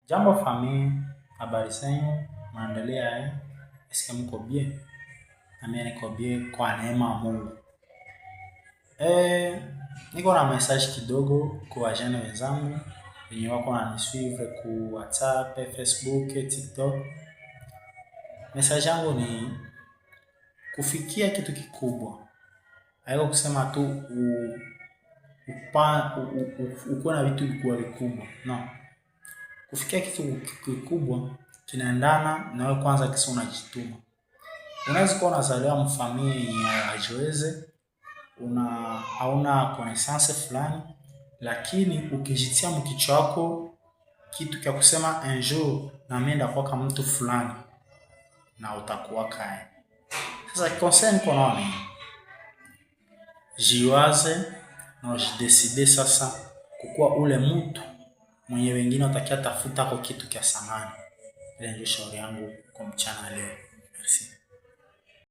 Jambo famille, habari zenyu, mnaendelea eske mko bien? Na mimi niko bien kwa neema ya Mungu. Niko na message kidogo kwa wajane wenzangu wenye wako wananisuivre ku WhatsApp, Facebook, TikTok. Message yangu ni kufikia kitu kikubwa. Haiko kusema tu ukuwe na vitu vikubwa. No. Kufikia kitu kikubwa kinaendana na wewe kwanza kisa unajituma. Unaweza kuwa unazaliwa mfamilia yenye hajiweze, hauna connaissance fulani, lakini ukijitia mkichwa wako kitu cha kusema un jour na mimi ndakuwa kama mtu fulani na utakuwa kae. Sasa conseil niko nao ni jiwaze na ujideside sasa kukuwa ule mtu mwenye wengine watakia tafuta kwa kitu cha samani. Ile ndio shauri yangu kwa mchana leo. Merci.